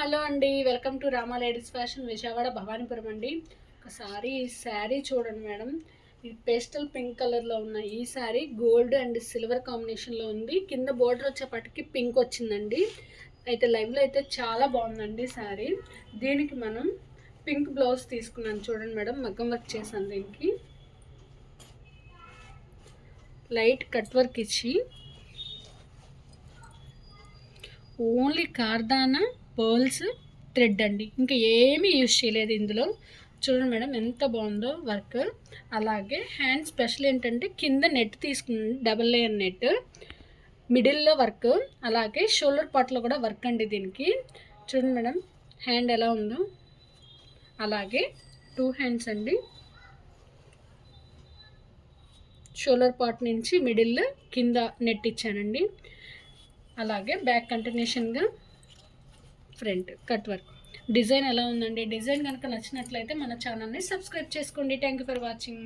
Hello అండి, welcome to Rama ladies fashion Vijayawada Bhavanipuram అండి. ఒకసారి ఈ శారీ చూడండి మేడం. ఈ పేస్టల్ పింక్ కలర్లో ఉన్న ఈ శారీ గోల్డ్ అండ్ సిల్వర్ కాంబినేషన్లో ఉంది. కింద బోర్డర్ వచ్చేపటికి పింక్ వచ్చిందండి. అయితే లైవ్లో అయితే చాలా బాగుందండి శారీ. దీనికి మనం పింక్ బ్లౌజ్ తీసుకున్నాను చూడండి మేడం. మగ్గం వర్క్ చేశాను. దీనికి లైట్ కట్ వర్క్ ఇచ్చి ఓన్లీ కార్దానా పర్ల్స్ థ్రెడ్ అండి, ఇంకా ఏమీ యూజ్ చేయలేదు ఇందులో. చూడండి మేడం ఎంత బాగుందో వర్క్. అలాగే హ్యాండ్ స్పెషల్ ఏంటంటే కింద నెట్ తీసుకున్నాను, డబల్ లేయర్ నెట్, మిడిల్లో వర్క్, అలాగే షోల్డర్ పార్ట్లో కూడా వర్క్ అండి దీనికి. చూడండి మేడం హ్యాండ్ ఎలా ఉందో. అలాగే 2 హ్యాండ్స్ అండి, షోల్డర్ పార్ట్ నుంచి మిడిల్ కింద నెట్ ఇచ్చానండి. అలాగే బ్యాక్ కంటిన్యూషన్గా ఫ్రంట్ కట్ వర్క్. డిజైన్ ఎలా ఉందండి? డిజైన్ కనుక నచ్చినట్లయితే మన ఛానల్ని సబ్స్క్రైబ్ చేసుకోండి. Thank you for watching.